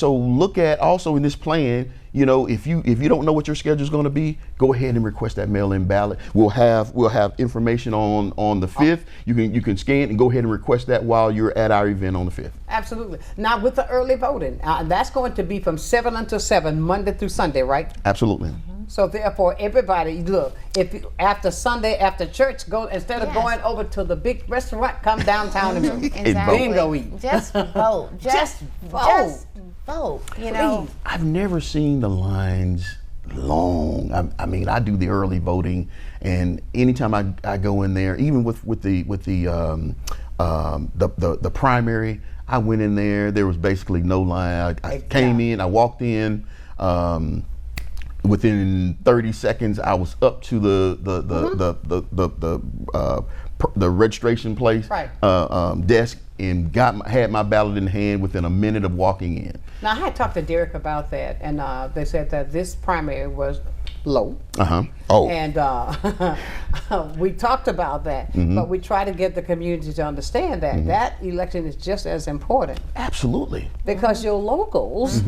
look at also in this plan. You know, if you don't know what your schedule is going to be, go ahead and request that mail-in ballot. We'll have information on the 5th. You can scan and go ahead and request that while you're at our event on the 5th. Absolutely. Now with the early voting, that's going to be from 7 until 7, Monday through Sunday, right? Absolutely. So therefore, everybody, look, if you, after Sunday, after church, go instead of going over to the big restaurant, come downtown and vote. Exactly. And go eat. Just vote. Just vote. You know. I've never seen the lines long. I mean, I do the early voting, and anytime I go in there, even with the primary, I went in there. There was basically no line. I came in. I walked in. Within 30 seconds, I was up to the registration place, desk, and had my ballot in hand within a minute of walking in. Now, I had talked to Derek about that, and they said that this primary was low. And we talked about that, but we try to get the community to understand that that election is just as important. Absolutely. Because your locals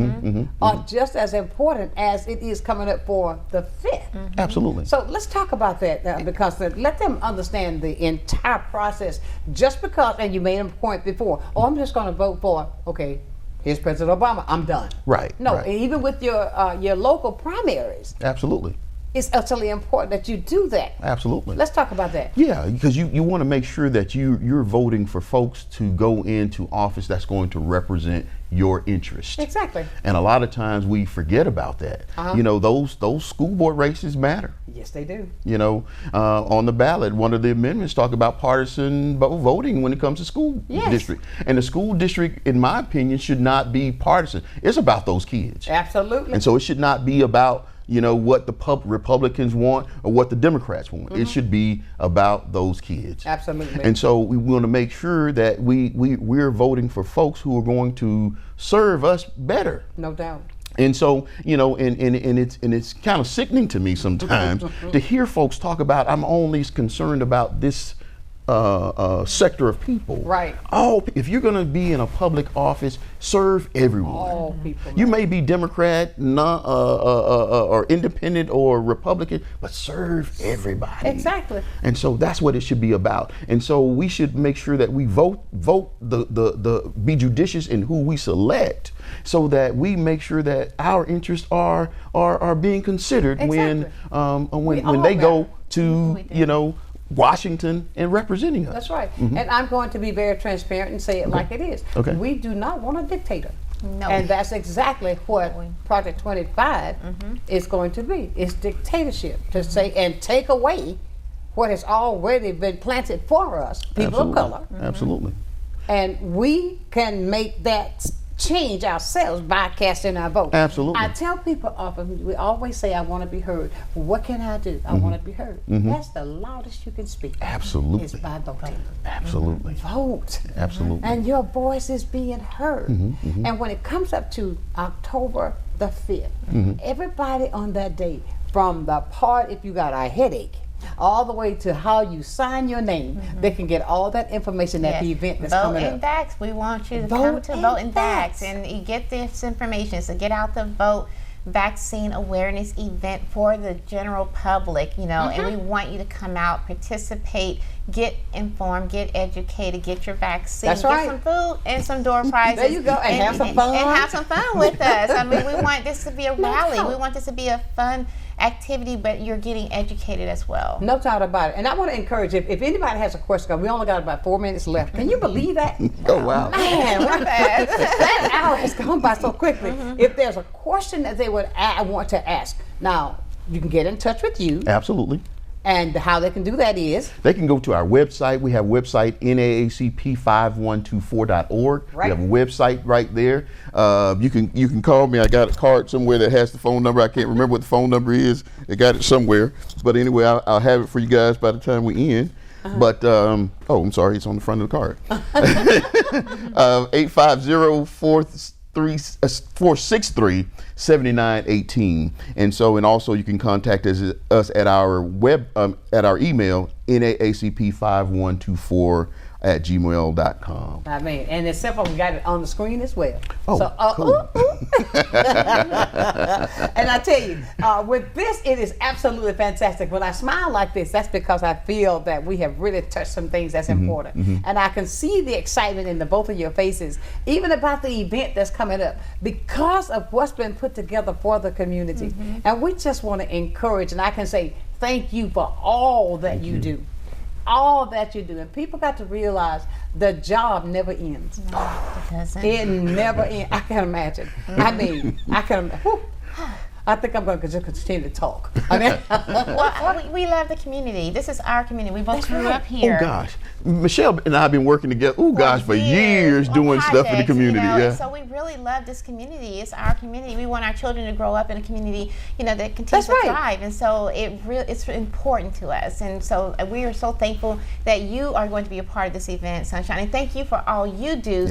are just as important as it is coming up for the 5th. Absolutely. So let's talk about that because let them understand the entire process. Just because, and you made a point before, I'm just going to vote for, okay, here's President Obama, I'm done. Right. No, right. Even with your local primaries. Absolutely. It's utterly important that you do that. Absolutely. Let's talk about that. Yeah, because you want to make sure that you're voting for folks to go into office that's going to represent your interest. Exactly. And a lot of times we forget about that. You know, those school board races matter. Yes, they do. You know, on the ballot, one of the amendments talk about partisan voting when it comes to school district. And the school district, in my opinion, should not be partisan. It's about those kids. Absolutely. And so it should not be about, you know, what the Republicans want or what the Democrats want. It should be about those kids. Absolutely. And so we want to make sure that we're voting for folks who are going to serve us better. No doubt. And so, you know, and it's kind of sickening to me sometimes to hear folks talk about, I'm only concerned about this sector of people. Right. If you're going to be in a public office, serve everyone. All people. You may be Democrat, or independent or Republican, but serve everybody. Exactly. And so that's what it should be about. And so we should make sure that we be judicious in who we select, so that we make sure that our interests are being considered when they go to, you know, Washington and representing us. That's right. And I'm going to be very transparent and say it like it is. Okay. We do not want a dictator. No. And that's exactly what Project 25 is going to be. It's dictatorship to say and take away what has already been planted for us, people of color. Absolutely. And we can make that change ourselves by casting our vote. Absolutely. I tell people often, we always say, I want to be heard. What can I do? I want to be heard. That's the loudest you can speak. Absolutely. Is by voting. Absolutely. Vote. Absolutely. And your voice is being heard. And when it comes up to October the 5th, everybody on that day, from the part if you got a headache, all the way to how you sign your name, they can get all that information at the event that's coming up. Vote in VAX. We want you to come to Vote in VAX and you get this information. So get out the vote vaccine awareness event for the general public, you know, and we want you to come out, participate, get informed, get educated, get your vaccine, That's right. get some food and some door prizes. There you go, and have some fun. And have some fun with us. I mean, we want this to be a rally. We want this to be a fun activity, but you're getting educated as well. No doubt about it. And I want to encourage, if anybody has a question, we only got about 4 minutes left. Can you believe that? Oh, wow. Man, that hour has gone by so quickly. If there's a question that they would want to ask, now, you can get in touch with you. Absolutely. And how they can do that is? They can go to our website. We have a website, NAACP5124.org. Right. We have a website right there. You can call me. I got a card somewhere that has the phone number. I can't remember what the phone number is. I got it somewhere. But anyway, I'll have it for you guys by the time we end. But, I'm sorry, it's on the front of the card. 850-463-7918. And also you can contact us at our at our email, naacp5124@gmail.com. I mean, and it's simple. We got it on the screen as well. Oh, so, cool. And I tell you, with this, it is absolutely fantastic. When I smile like this, that's because I feel that we have really touched some things that's important. And I can see the excitement in the both of your faces, even about the event that's coming up, because of what's been put together for the community. And we just want to encourage, and I can say thank you for all that you do. All that you do. And people got to realize the job never ends. No, it doesn't. It never ends. I can imagine. I mean, I can imagine. I think I'm going to just continue to talk. I mean, well, we love the community. This is our community. We both grew up here. Oh gosh, Michelle and I have been working together. Oh gosh, for years doing stuff in the community. Yeah. So we really love this community. It's our community. We want our children to grow up in a community, that continues to thrive. And so it's important to us. And so we are so thankful that you are going to be a part of this event, Sonshine. And thank you for all you do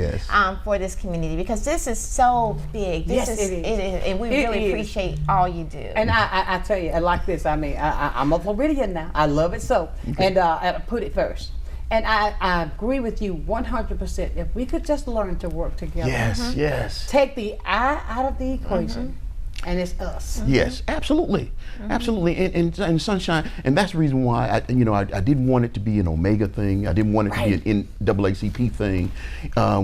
for this community, because this is so big. It is. And we really appreciate all you do. And I tell you, like this, I mean, I'm a Floridian now. I love it so. Okay. And I put it first. And I agree with you 100%. If we could just learn to work together. Yes, yes. Take the I out of the equation. And it's us. Yes, absolutely, absolutely, and Sonshine, and that's the reason why I didn't want it to be an Omega thing. I didn't want it to be an NAACP thing.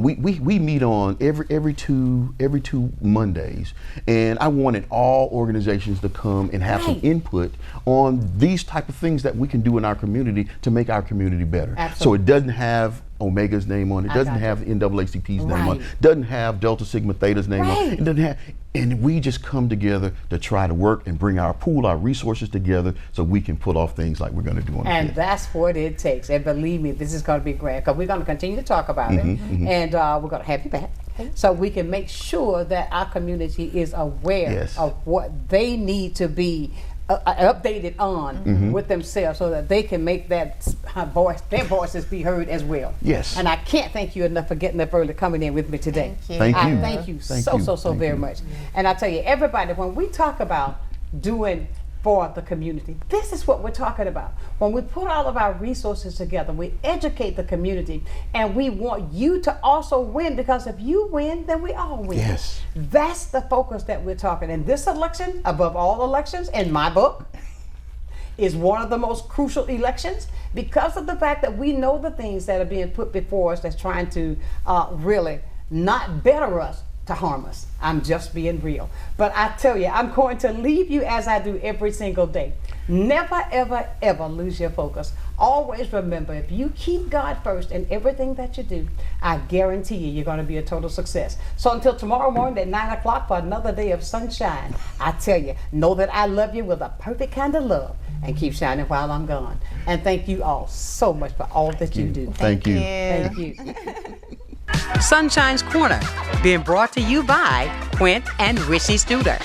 We meet on every two Mondays, and I wanted all organizations to come and have some input on these type of things that we can do in our community to make our community better. Absolutely. So it doesn't have Omega's name on it, doesn't have NAACP's name on it, doesn't have Delta Sigma Theta's name on it, it doesn't have, and we just come together to try to work and bring our resources together so we can pull off things like we're going to do on the And that's what it takes. And believe me, this is going to be great, because we're going to continue to talk about it, and we're going to have you back so we can make sure that our community is aware of what they need to be updated on with themselves, so that they can make their voices be heard as well. Yes. And I can't thank you enough for getting up early, coming in with me today. Thank you. I thank you so very much. And I tell you, everybody, when we talk about doing for the community, this is what we're talking about. When we put all of our resources together, we educate the community, and we want you to also win, because if you win, then we all win. Yes. That's the focus that we're talking. And this election, above all elections, in my book, is one of the most crucial elections, because of the fact that we know the things that are being put before us that's trying to really not better us, to harm us. I'm just being real. But I tell you, I'm going to leave you as I do every single day. Never, ever, ever lose your focus. Always remember, if you keep God first in everything that you do, I guarantee you're going to be a total success. So until tomorrow morning at 9 o'clock for another day of sunshine, I tell you, know that I love you with a perfect kind of love, and keep shining while I'm gone. And thank you all so much for all that you do. Thank you. Thank you. Sunshine's Corner, being brought to you by Quint and Richie Studer.